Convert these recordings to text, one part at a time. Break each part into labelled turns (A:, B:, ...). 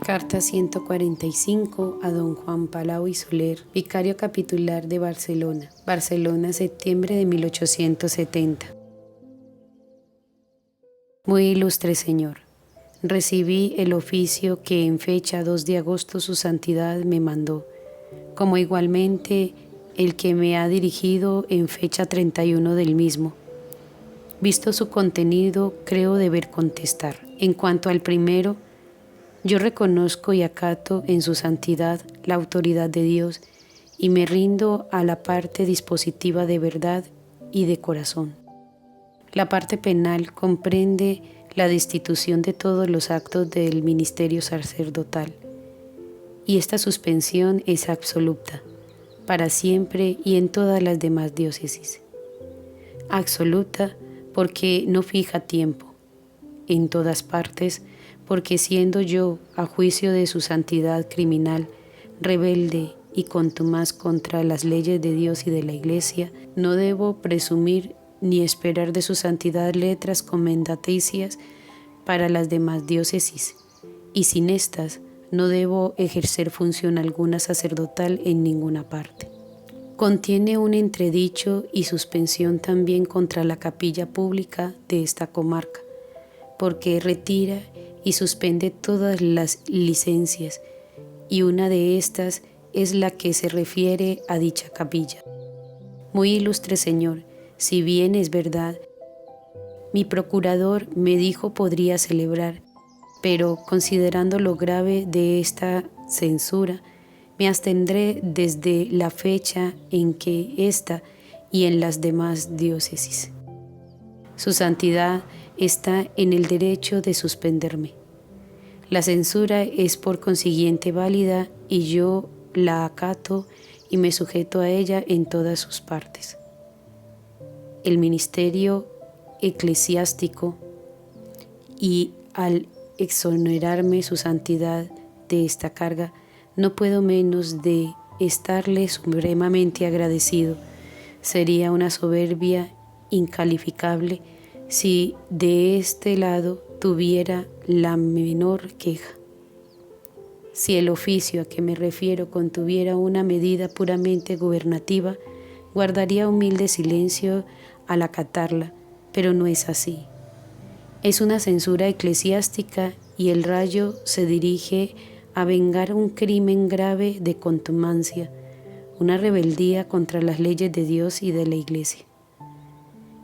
A: Carta 145 a don Juan Palau y Soler, vicario capitular de Barcelona. Barcelona, septiembre de 1870. Muy ilustre señor, recibí el oficio que en fecha 2 de agosto su santidad me mandó, como igualmente el que me ha dirigido en fecha 31 del mismo. Visto su contenido, creo deber contestar. En cuanto al primero, yo reconozco y acato en su santidad la autoridad de Dios y me rindo a la parte dispositiva de verdad y de corazón. La parte penal comprende la destitución de todos los actos del ministerio sacerdotal, y esta suspensión es absoluta, para siempre y en todas las demás diócesis. Absoluta porque no fija tiempo, en todas partes, porque siendo yo, a juicio de su santidad criminal, rebelde y contumaz contra las leyes de Dios y de la Iglesia, no debo presumir ni esperar de su santidad letras comendaticias para las demás diócesis, y sin estas no debo ejercer función alguna sacerdotal en ninguna parte. Contiene un entredicho y suspensión también contra la capilla pública de esta comarca, porque retira y suspende todas las licencias, y una de estas es la que se refiere a dicha capilla. Muy ilustre señor, si bien es verdad, mi procurador me dijo podría celebrar, pero considerando lo grave de esta censura, me abstendré desde la fecha en que ésta y en las demás diócesis. Su santidad está en el derecho de suspenderme. La censura es por consiguiente válida y yo la acato y me sujeto a ella en todas sus partes. El ministerio eclesiástico, y al exonerarme su santidad de esta carga, no puedo menos de estarle supremamente agradecido. Sería una soberbia incalificable si de este lado tuviera la menor queja. Si el oficio a que me refiero contuviera una medida puramente gubernativa, guardaría humilde silencio al acatarla, pero no es así. Es una censura eclesiástica y el rayo se dirige a vengar un crimen grave de contumacia, una rebeldía contra las leyes de Dios y de la Iglesia.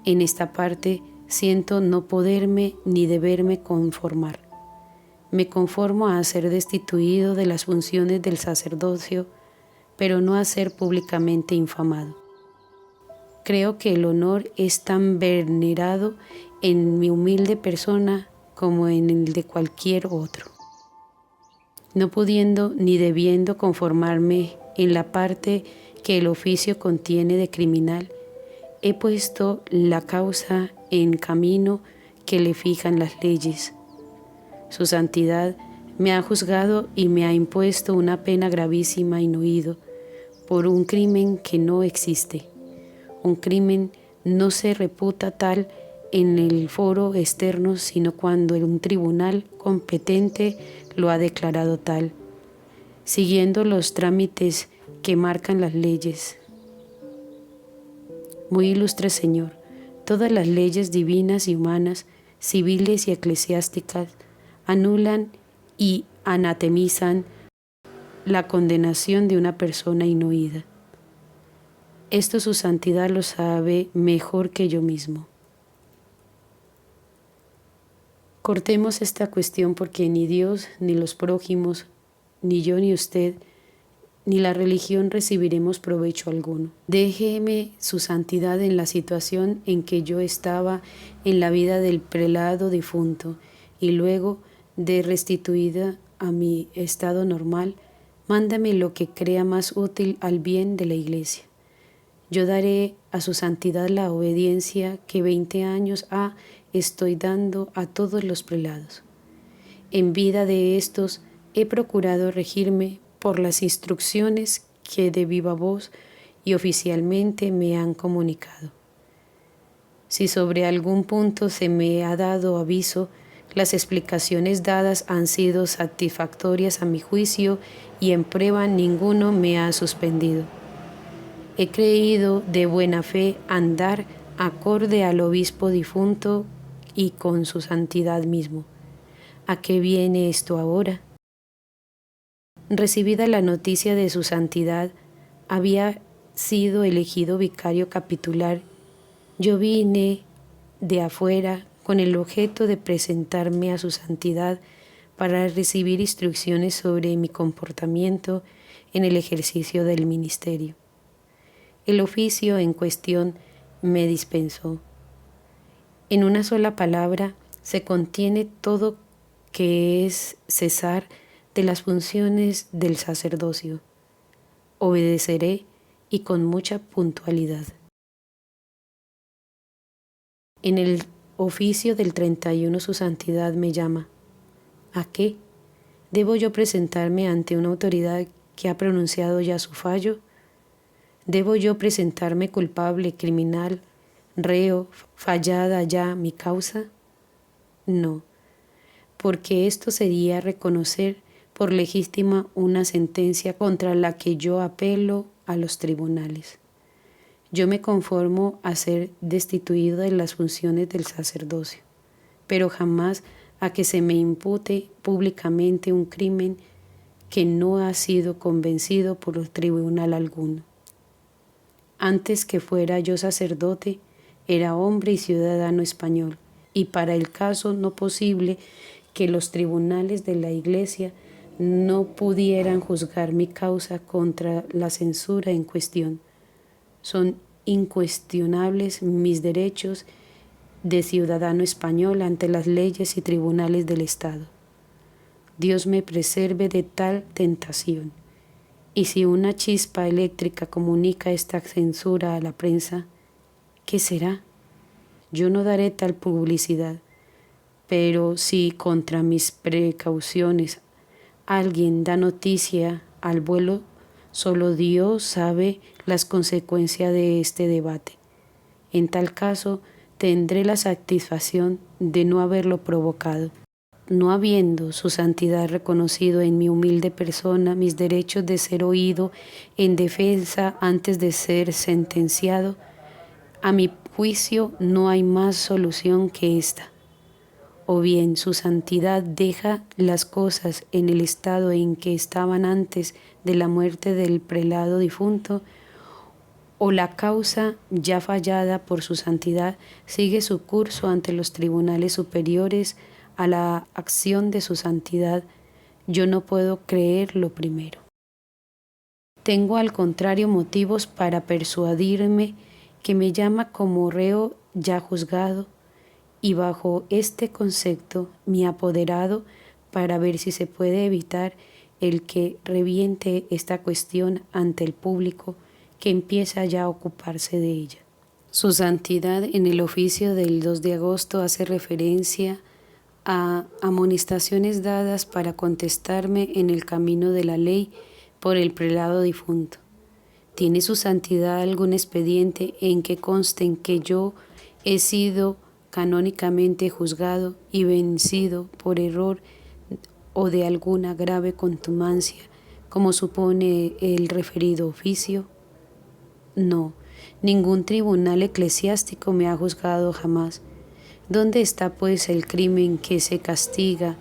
A: En esta parte siento no poderme ni deberme conformar. Me conformo a ser destituido de las funciones del sacerdocio, pero no a ser públicamente infamado. Creo que el honor es tan venerado en mi humilde persona como en el de cualquier otro. No pudiendo ni debiendo conformarme en la parte que el oficio contiene de criminal, he puesto la causa en camino que le fijan las leyes. Su santidad me ha juzgado y me ha impuesto una pena gravísima y no oído por un crimen que no existe. Un crimen no se reputa tal en el foro externo, sino cuando un tribunal competente lo ha declarado tal, siguiendo los trámites que marcan las leyes. Muy ilustre señor, todas las leyes divinas y humanas, civiles y eclesiásticas, anulan y anatemizan la condenación de una persona inoída. Esto su santidad lo sabe mejor que yo mismo. Cortemos esta cuestión porque ni Dios, ni los prójimos, ni yo, ni usted, ni la religión recibiremos provecho alguno. Déjeme su santidad en la situación en que yo estaba en la vida del prelado difunto y luego de restituida a mi estado normal, mándame lo que crea más útil al bien de la Iglesia. Yo daré a su santidad la obediencia que 20 años estoy dando a todos los prelados. En vida de estos he procurado regirme por las instrucciones que de viva voz y oficialmente me han comunicado. Si sobre algún punto se me ha dado aviso, Las explicaciones dadas han sido satisfactorias a mi juicio y en prueba ninguno me ha suspendido. He creído de buena fe andar acorde al obispo difunto y con su santidad mismo. ¿A qué viene esto ahora? Recibida la noticia de su santidad, había sido elegido vicario capitular. Yo vine de afuera con el objeto de presentarme a su santidad para recibir instrucciones sobre mi comportamiento en el ejercicio del ministerio. El oficio en cuestión me dispensó. En una sola palabra se contiene todo que es cesar de las funciones del sacerdocio. Obedeceré y con mucha puntualidad. En el oficio del 31 su santidad me llama. ¿A qué? ¿Debo yo presentarme ante una autoridad que ha pronunciado ya su fallo? ¿Debo yo presentarme culpable, criminal, reo, fallada ya mi causa? No, porque esto sería reconocer por legítima una sentencia contra la que yo apelo a los tribunales. Yo me conformo a ser destituido de las funciones del sacerdocio, pero jamás a que se me impute públicamente un crimen que no ha sido convencido por tribunal alguno. Antes que fuera yo sacerdote, era hombre y ciudadano español, y para el caso no posible que los tribunales de la Iglesia no pudieran juzgar mi causa contra la censura en cuestión. Son incuestionables mis derechos de ciudadano español ante las leyes y tribunales del Estado. Dios me preserve de tal tentación. Y si una chispa eléctrica comunica esta censura a la prensa, ¿qué será? Yo no daré tal publicidad, pero si contra mis precauciones alguien da noticia al vuelo, solo Dios sabe las consecuencias de este debate. En tal caso, tendré la satisfacción de no haberlo provocado. No habiendo su santidad reconocido en mi humilde persona mis derechos de ser oído en defensa antes de ser sentenciado, a mi juicio no hay más solución que esta. O bien su santidad deja las cosas en el estado en que estaban antes de la muerte del prelado difunto, o la causa ya fallada por su santidad sigue su curso ante los tribunales superiores a la acción de su santidad. Yo no puedo creer lo primero. Tengo al contrario motivos para persuadirme que me llama como reo ya juzgado, y bajo este concepto mi apoderado para ver si se puede evitar el que reviente esta cuestión ante el público que empieza ya a ocuparse de ella. Su santidad en el oficio del 2 de agosto hace referencia a amonestaciones dadas para contestarme en el camino de la ley por el prelado difunto. ¿Tiene su santidad algún expediente en que consten que yo he sido canónicamente juzgado y vencido por error o de alguna grave contumacia, como supone el referido oficio? No, ningún tribunal eclesiástico me ha juzgado jamás. ¿Dónde está pues el crimen que se castiga?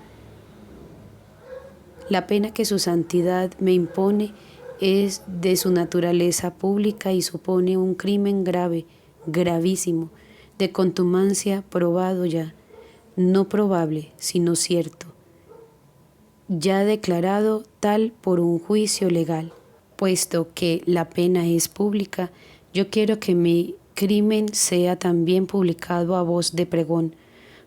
A: La pena que su santidad me impone es de su naturaleza pública y supone un crimen grave, gravísimo, de contumacia probado ya, no probable, sino cierto, ya declarado tal por un juicio legal. Puesto que la pena es pública, yo quiero que mi crimen sea también publicado a voz de pregón,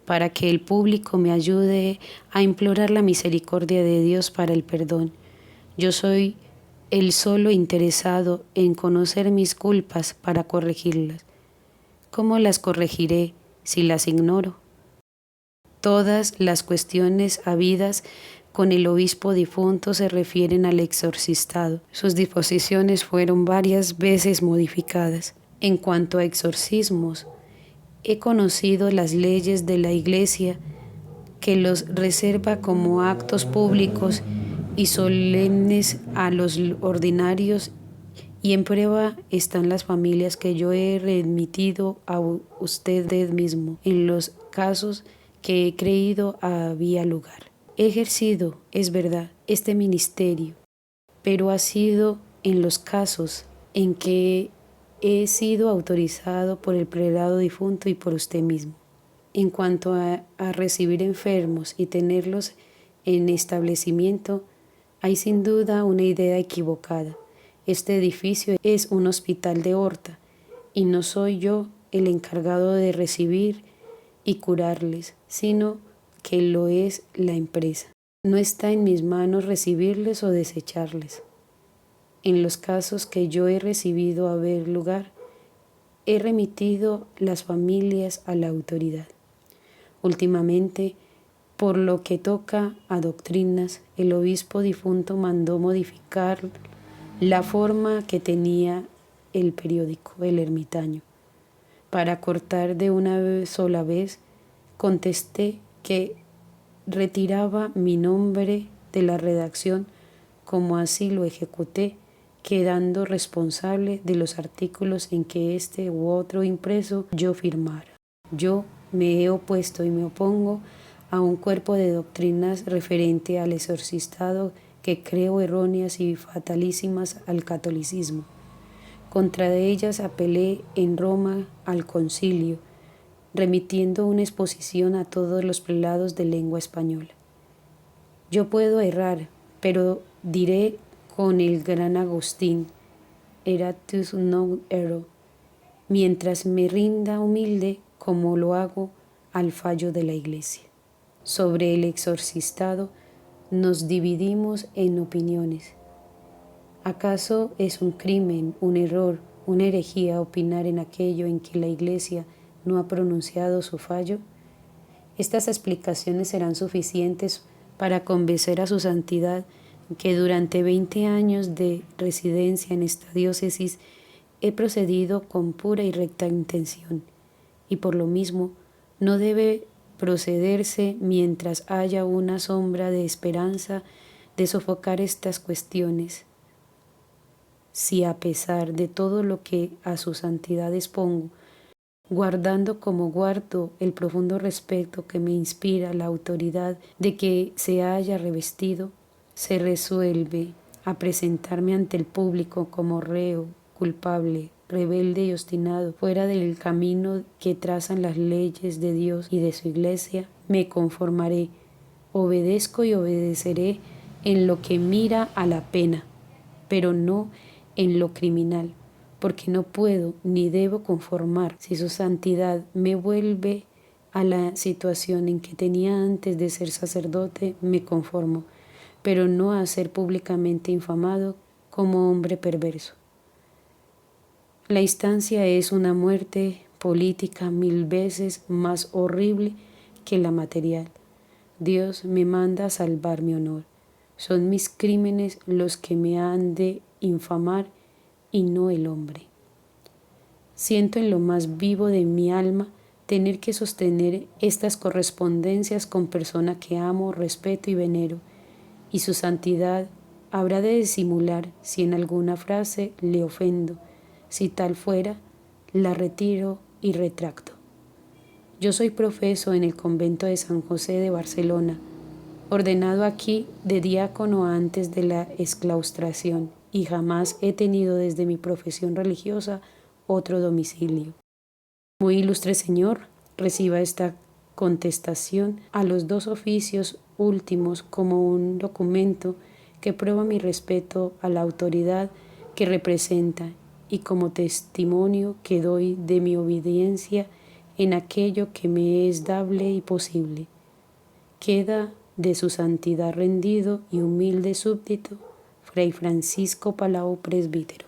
A: para que el público me ayude a implorar la misericordia de Dios para el perdón. Yo soy el solo interesado en conocer mis culpas para corregirlas. ¿Cómo las corregiré si las ignoro? Todas las cuestiones habidas con el obispo difunto se refieren al exorcistado. Sus disposiciones fueron varias veces modificadas. En cuanto a exorcismos, he conocido las leyes de la Iglesia que los reserva como actos públicos y solemnes a los ordinarios, y en prueba están las familias que yo he remitido a usted mismo en los casos que he creído había lugar. He ejercido, es verdad, este ministerio, pero ha sido en los casos en que he sido autorizado por el prelado difunto y por usted mismo. En cuanto a recibir enfermos y tenerlos en establecimiento, hay sin duda una idea equivocada. Este edificio es un hospital de Horta y no soy yo el encargado de recibir y curarles, sino que lo es la empresa. No está en mis manos recibirles o desecharles. En los casos que yo he recibido haber lugar, he remitido las familias a la autoridad. Últimamente, por lo que toca a doctrinas, el obispo difunto mandó modificar la forma que tenía el periódico El Ermitaño. Para cortar de una sola vez, contesté que retiraba mi nombre de la redacción, como así lo ejecuté, quedando responsable de los artículos en que este u otro impreso yo firmara. Yo me he opuesto y me opongo a un cuerpo de doctrinas referente al exorcistado que creo erróneas y fatalísimas al catolicismo. Contra ellas apelé en Roma al concilio, remitiendo una exposición a todos los prelados de lengua española. Yo puedo errar, pero diré con el gran Agustín, Eratus non erro, mientras me rinda humilde como lo hago al fallo de la Iglesia. Sobre el exorcistado nos dividimos en opiniones. ¿Acaso es un crimen, un error, una herejía opinar en aquello en que la Iglesia no ha pronunciado su fallo? Estas explicaciones serán suficientes para convencer a su santidad que durante 20 años de residencia en esta diócesis he procedido con pura y recta intención, y por lo mismo no debe procederse mientras haya una sombra de esperanza de sofocar estas cuestiones. Si a pesar de todo lo que a su santidad expongo, guardando como guardo el profundo respeto que me inspira la autoridad de que se haya revestido, se resuelve a presentarme ante el público como reo, culpable, rebelde y obstinado, fuera del camino que trazan las leyes de Dios y de su Iglesia, me conformaré, obedezco y obedeceré en lo que mira a la pena, pero no en lo criminal, porque no puedo ni debo conformar. Si su santidad me vuelve a la situación en que tenía antes de ser sacerdote, me conformo, pero no a ser públicamente infamado como hombre perverso. La instancia es una muerte política 1000 veces más horrible que la material. Dios me manda a salvar mi honor. Son mis crímenes los que me han de infamar y no el hombre. Siento en lo más vivo de mi alma tener que sostener estas correspondencias con persona que amo, respeto y venero, y su santidad habrá de disimular si en alguna frase le ofendo. Si tal fuera, la retiro y retracto. Yo soy profeso en el convento de San José de Barcelona, ordenado aquí de diácono antes de la exclaustración, y jamás he tenido desde mi profesión religiosa otro domicilio. Muy ilustre Señor, reciba esta contestación a los 2 oficios últimos como un documento que prueba mi respeto a la autoridad que representa y como testimonio que doy de mi obediencia en aquello que me es dable y posible. Queda de su santidad rendido y humilde súbdito, Fray Francisco Palau, presbítero.